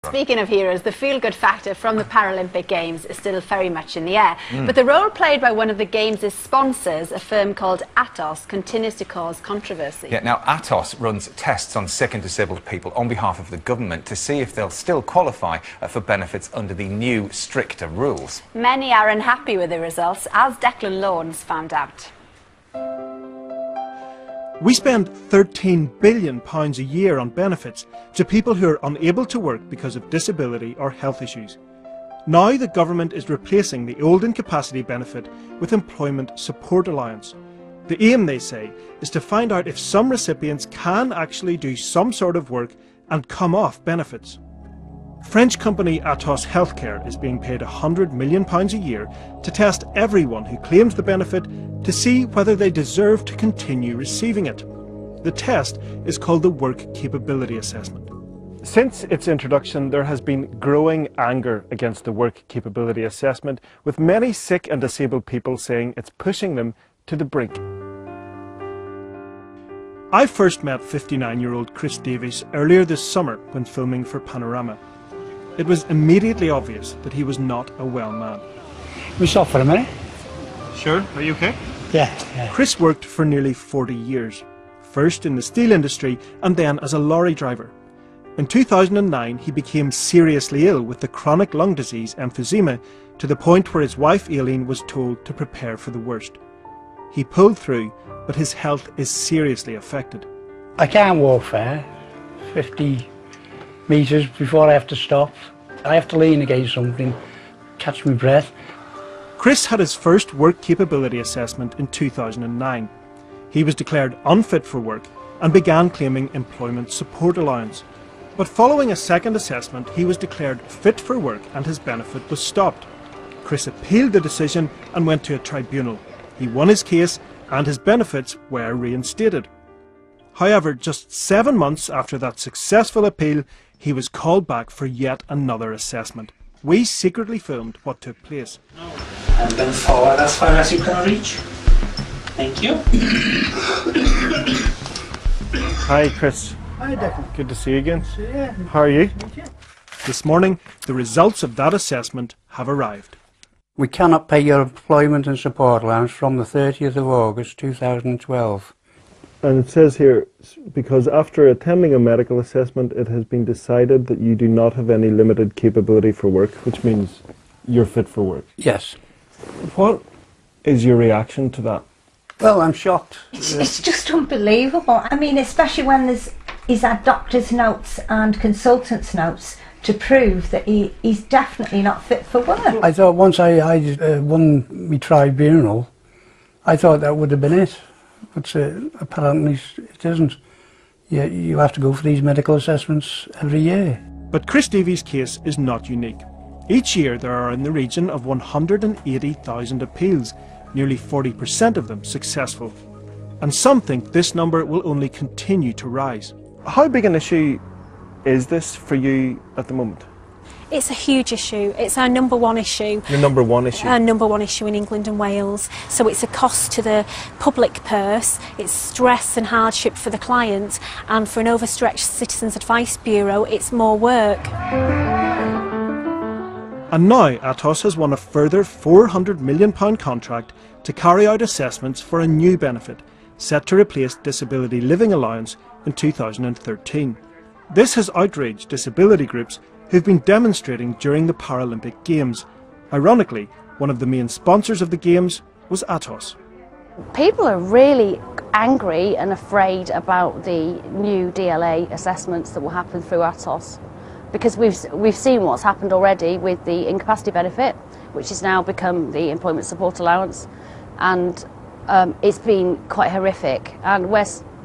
Speaking of heroes, the feel-good factor from the Paralympic Games is still very much in the air. But the role played by one of the Games' sponsors, a firm called Atos, continues to cause controversy. Yeah, now Atos runs tests on sick and disabled people on behalf of the government to see if they'll still qualify for benefits under the new, stricter rules. Many are unhappy with the results, as Declan Lawns found out. We spend £13 billion a year on benefits to people who are unable to work because of disability or health issues. Now the government is replacing the old incapacity benefit with employment support allowance. The aim, they say, is to find out if some recipients can actually do some sort of work and come off benefits. French company Atos Healthcare is being paid £100 million a year to test everyone who claims the benefit to see whether they deserve to continue receiving it. The test is called the Work Capability Assessment. Since its introduction, there has been growing anger against the Work Capability Assessment, with many sick and disabled people saying it's pushing them to the brink. I first met 59-year-old Chris Davies earlier this summer when filming for Panorama. It was immediately obvious that he was not a well man. We stop for a minute. Sure, are you okay? Yeah. Chris worked for nearly 40 years, first in the steel industry and then as a lorry driver. In 2009 he became seriously ill with the chronic lung disease emphysema, to the point where his wife Aileen was told to prepare for the worst. He pulled through, but his health is seriously affected. I can't walk far, 50 metres before I have to stop. I have to lean against something, catch my breath. Chris had his first work capability assessment in 2009. He was declared unfit for work and began claiming employment support allowance. But following a second assessment, he was declared fit for work and his benefit was stopped. Chris appealed the decision and went to a tribunal. He won his case and his benefits were reinstated. However, just 7 months after that successful appeal, he was called back for yet another assessment. We secretly filmed what took place. And then forward as far as you can reach. Thank you. Hi, Chris. Hi, Declan. Good to see you again. Yeah. How are you? This morning, the results of that assessment have arrived. We cannot pay your employment and support allowance from the 30th of August 2012. And it says here, because after attending a medical assessment, it has been decided that you do not have any limited capability for work, which means you're fit for work. Yes. What is your reaction to that? Well, I'm shocked. It's just unbelievable. I mean, especially when he's had doctor's notes and consultant's notes to prove that he's definitely not fit for work. I thought once I won my tribunal, I thought that would have been it. But apparently it isn't. You have to go for these medical assessments every year. But Chris Davies' case is not unique. Each year there are in the region of 180,000 appeals, nearly 40% of them successful. And some think this number will only continue to rise. How big an issue is this for you at the moment? It's a huge issue. It's our number one issue. Your number one issue? Our number one issue in England and Wales. So it's a cost to the public purse, it's stress and hardship for the client, and for an overstretched Citizens Advice Bureau, it's more work. And now Atos has won a further £400 million contract to carry out assessments for a new benefit, set to replace Disability Living Allowance in 2013. This has outraged disability groups who've been demonstrating during the Paralympic Games. Ironically, one of the main sponsors of the Games was Atos. People are really angry and afraid about the new DLA assessments that will happen through Atos, because we've seen what's happened already with the incapacity benefit, which has now become the employment support allowance, and it's been quite horrific. And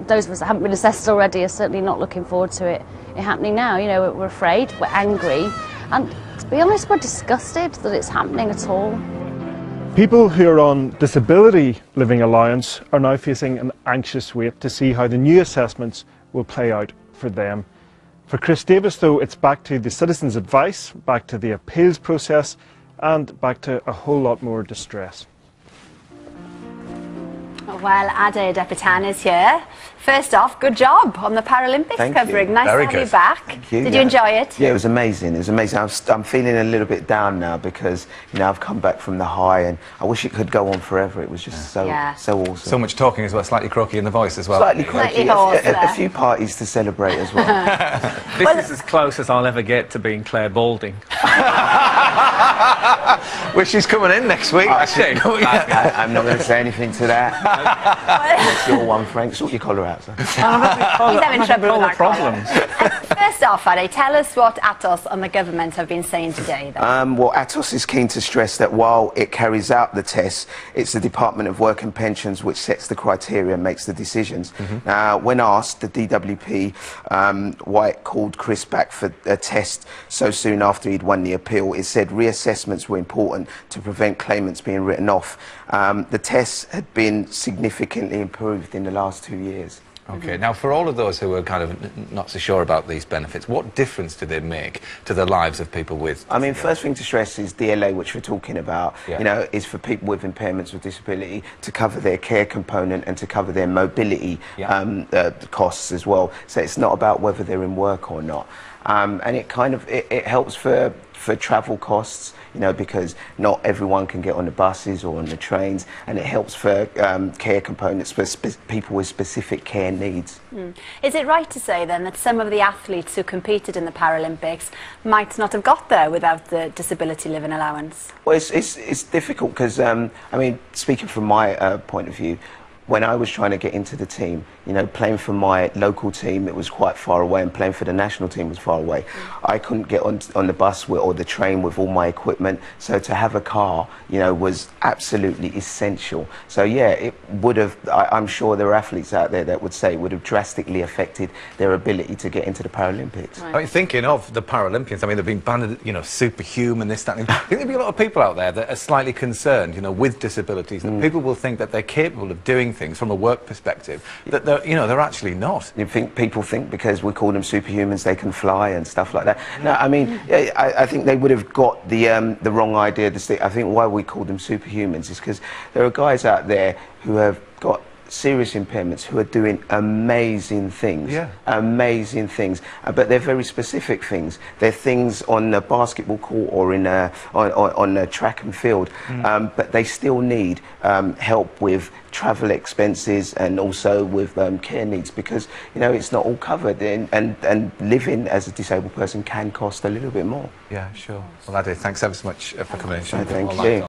those of us that haven't been assessed already are certainly not looking forward to it happening now. You know, we're afraid, we're angry, and to be honest, we're disgusted that it's happening at all. People who are on Disability Living Allowance are now facing an anxious wait to see how the new assessments will play out for them. For Chris Davies, though, it's back to the citizens' advice, back to the appeals process, and back to a whole lot more distress. Well, Ade Depitan is here. First off, good job on the Paralympics covering. Nice to have you back. Thank you. Did you enjoy it? Yeah, it was amazing. It was amazing. I'm feeling a little bit down now because, you know, I've come back from the high and I wish it could go on forever. It was just so awesome. So much talking as well, slightly croaky in the voice as well. Slightly croaky. A few parties to celebrate as well. This is as close as I'll ever get to being Claire Balding. Well, she's coming in next week, actually. I'm not going to say anything to that. It's your one, Frank. Sort your collar out, sir. He's having trouble with that problems. First off, Ade, tell us what Atos and the government have been saying today, then. Well, Atos is keen to stress that while it carries out the tests, it's the Department of Work and Pensions which sets the criteria and makes the decisions. Now, when asked, the DWP, why it called Chris back for a test so soon after he'd won the appeal, it said reassessments were important to prevent claimants being written off. The tests had been significantly improved in the last 2 years. Okay, now for all of those who are kind of not so sure about these benefits, what difference do they make to the lives of people with... I mean, first thing to stress is DLA, which we're talking about, you know, is for people with impairments or disability to cover their care component and to cover their mobility costs as well. So it's not about whether they're in work or not. And it kind of, it helps for travel costs, you know, because not everyone can get on the buses or on the trains, and it helps for care components for people with specific care needs. Is it right to say then that some of the athletes who competed in the Paralympics might not have got there without the disability living allowance? Well, it's difficult because, I mean, speaking from my point of view, when I was trying to get into the team, you know, playing for my local team, it was quite far away, and playing for the national team was far away. I couldn't get on the bus or the train with all my equipment, so to have a car, you know, was absolutely essential. So yeah, it would have, I'm sure there are athletes out there that would say it would have drastically affected their ability to get into the Paralympics. I mean, thinking of the Paralympians, I mean, they've been banned, you know, superhuman, this, that, and I think there'll be a lot of people out there that are slightly concerned, you know, with disabilities, that people will think that they're capable of doing things from a work perspective that they're, you know, they're actually not. You think people think because we call them superhumans they can fly and stuff like that? No, I mean, I think they would have got the wrong idea. I think why we call them superhumans is because there are guys out there who have got serious impairments who are doing amazing things, amazing things, but they're very specific things. They're things on the basketball court or in on the track and field, but they still need help with travel expenses and also with care needs, because, you know, it's not all covered, and living as a disabled person can cost a little bit more. Yeah, sure. Well, Ade, thanks ever so much for coming in. Thank you.